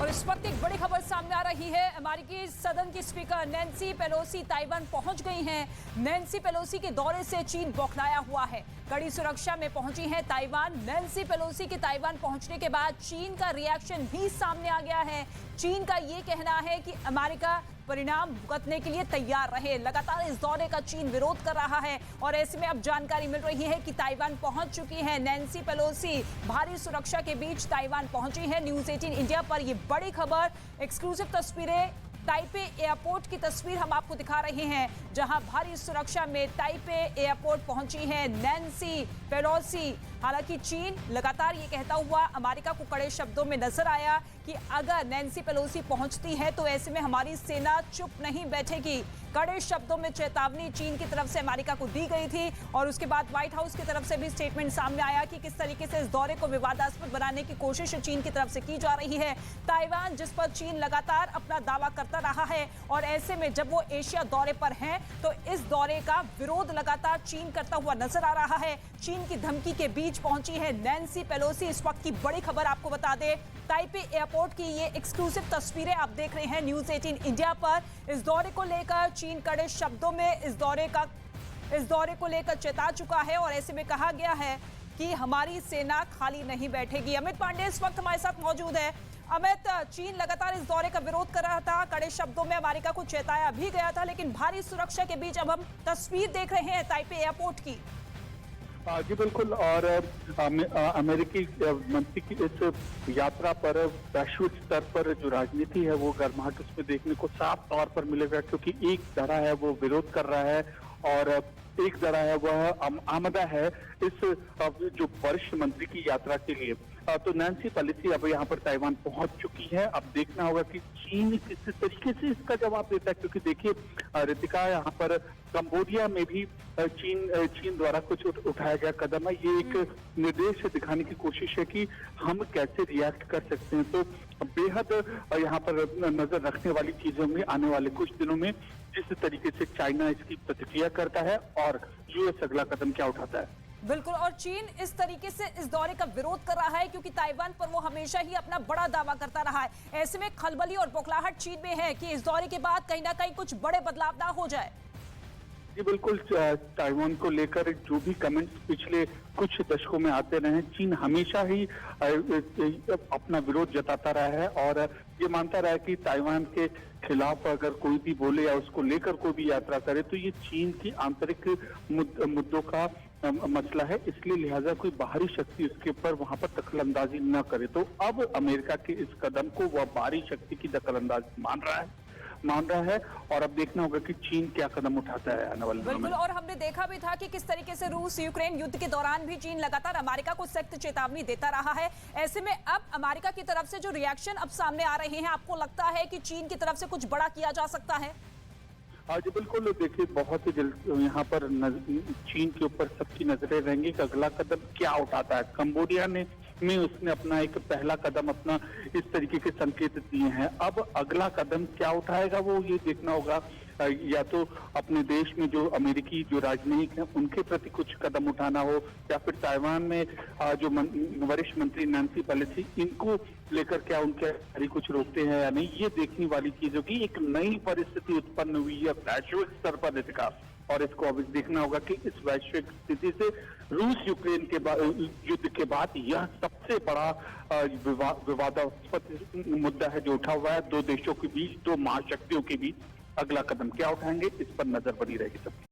इस वक्त एक बड़ी खबर सामने आ रही है। अमेरिकी सदन की स्पीकर नैन्सी पेलोसी ताइवान पहुंच गई हैं। नैन्सी पेलोसी के दौरे से चीन बौखलाया हुआ है। कड़ी सुरक्षा में पहुंची है ताइवान। नैन्सी पेलोसी के ताइवान पहुंचने के बाद चीन का रिएक्शन भी सामने आ गया है। चीन का ये कहना है कि अमेरिका परिणाम भुगतने के लिए तैयार रहे। लगातार इस दौरे का चीन विरोध कर रहा है और ऐसे में अब जानकारी मिल रही है कि ताइवान पहुंच चुकी है नैन्सी पेलोसी। भारी सुरक्षा के बीच ताइवान पहुंची है। न्यूज़ 18 इंडिया पर यह बड़ी खबर, एक्सक्लूसिव तस्वीरें। ताइपे एयरपोर्ट की तस्वीर हम आपको दिखा रहे हैं, जहां भारी सुरक्षा में ताइपे एयरपोर्ट पहुंची है नैन्सी पेलोसी। हालांकि चीन लगातार ये कहता हुआ अमेरिका को कड़े शब्दों में नजर आया कि अगर नैन्सी पेलोसी पहुंचती है तो ऐसे में हमारी सेना चुप नहीं बैठेगी। कड़े शब्दों में चेतावनी चीन की तरफ से अमेरिका को दी गई थी और उसके बाद व्हाइट हाउस की तरफ से भी स्टेटमेंट सामने आया कि किस तरीके से इस दौरे को विवादास्पद बनाने की कोशिश चीन की तरफ से की जा रही है। ताइवान जिस पर चीन लगातार अपना दावा करता रहा है और ऐसे में जब वो एशिया दौरे पर हैं तो इस दौरे का विरोध लगातार चीन करता हुआ नजर आ रहा है। चीन की धमकी के बीच पहुंची है नैन्सी पेलोसी। इस वक्त की बड़ी खबर आपको बता दें, ताइपे एयरपोर्ट की ये एक्सक्लूसिव तस्वीरें आप देख रहे हैं न्यूज़ 18 इंडिया पर। इस दौरे को लेकर चीन कड़े शब्दों में इस दौरे को लेकर चेता चुका है और ऐसे में कहा गया है कि हमारी सेना खाली नहीं बैठेगी। अमित पांडे इस वक्त हमारे साथ मौजूद है। अमित, चीन लगातार इस दौरे का विरोध कर रहा था, कड़े शब्दों में अमेरिका को चेताया भी गया था, लेकिन भारी सुरक्षा के बीच अब हम तस्वीर देख रहे हैं ताइपे एयरपोर्ट की। जी बिल्कुल। और अमेरिकी मंत्री की इस यात्रा पर वैश्विक स्तर पर जो राजनीति है वो गर्माहट उसमें देखने को साफ तौर पर मिलेगा, क्योंकि एक धड़ा है वो विरोध कर रहा है और एक धड़ा है वह आमदा है इस जो वरिष्ठ मंत्री की यात्रा के लिए। तो नैन्सी पेलोसी अब यहाँ पर ताइवान पहुंच चुकी है। अब देखना होगा कि चीन किस तरीके से इसका जवाब देता है, क्योंकि देखिए रितिका, यहाँ पर कंबोडिया में भी चीन द्वारा कुछ उठाया गया कदम है। ये एक निर्देश दिखाने की कोशिश है कि हम कैसे रिएक्ट कर सकते हैं। तो बेहद यहाँ पर नजर रखने वाली चीजों में आने वाले कुछ दिनों में जिस तरीके से चाइना इसकी प्रतिक्रिया करता है और यूएस अगला कदम क्या उठाता है। बिल्कुल, और चीन इस तरीके से इस दौरे का विरोध कर रहा है क्योंकि ताइवान पर वो हमेशा ही अपना बड़ा दावा करता रहा है। ऐसे में खलबली और बौखलाहट चीन में है कि इस दौरे के बाद कहीं ना कहीं कुछ बड़े बदलाव ना हो जाए। जी बिल्कुल। ताइवान को लेकर जो भी कमेंट्स पिछले कुछ दशकों में आते रहे, चीन हमेशा ही अपना विरोध जताता रहा है और ये मानता रहा है कि ताइवान के खिलाफ अगर कोई भी बोले या उसको लेकर कोई भी यात्रा करे तो ये चीन की आंतरिक मुद्दों का मसला है, इसलिए लिहाजा कोई बाहरी शक्ति उसके ऊपर वहां पर दखलंदाजी न करे। तो अब अमेरिका के इस कदम को वह बाहरी शक्ति की दखलंदाजी मान रहा है और अब देखना होगा कि चीन क्या कदम उठाता है आने वाले दिनों में। और हमने देखा भी था कि किस तरीके से रूस यूक्रेन युद्ध के दौरान भी चीन लगातार अमेरिका को सख्त चेतावनी देता रहा है। ऐसे में अब अमेरिका की तरफ से जो रिएक्शन अब सामने आ रहे हैं, आपको लगता है कि चीन की तरफ से कुछ बड़ा किया जा सकता है? जी बिल्कुल। देखिए, बहुत ही जल्द यहाँ पर चीन के ऊपर सबकी नजरें रहेंगी कि अगला कदम क्या उठाता है। कंबोडिया में उसने अपना एक पहला कदम अपना इस तरीके के संकेत दिए हैं। अब अगला कदम क्या उठाएगा वो ये देखना होगा, या तो अपने देश में जो अमेरिकी जो राजनयिक हैं उनके प्रति कुछ कदम उठाना हो, या फिर ताइवान में जो वरिष्ठ मंत्री नैन्सी पेलोसी इनको लेकर क्या उनके कुछ रोकते हैं या नहीं, ये देखने वाली चीज होगी। एक नई परिस्थिति उत्पन्न हुई है वैश्विक स्तर पर विकास, और इसको अब देखना होगा कि इस वैश्विक स्थिति से रूस यूक्रेन के युद्ध के बाद यह सबसे बड़ा विवादास्पद मुद्दा है जो उठा हुआ है दो देशों के बीच, दो महाशक्तियों के बीच। अगला कदम क्या उठाएंगे इस पर नजर बनी रहेगी सबकी।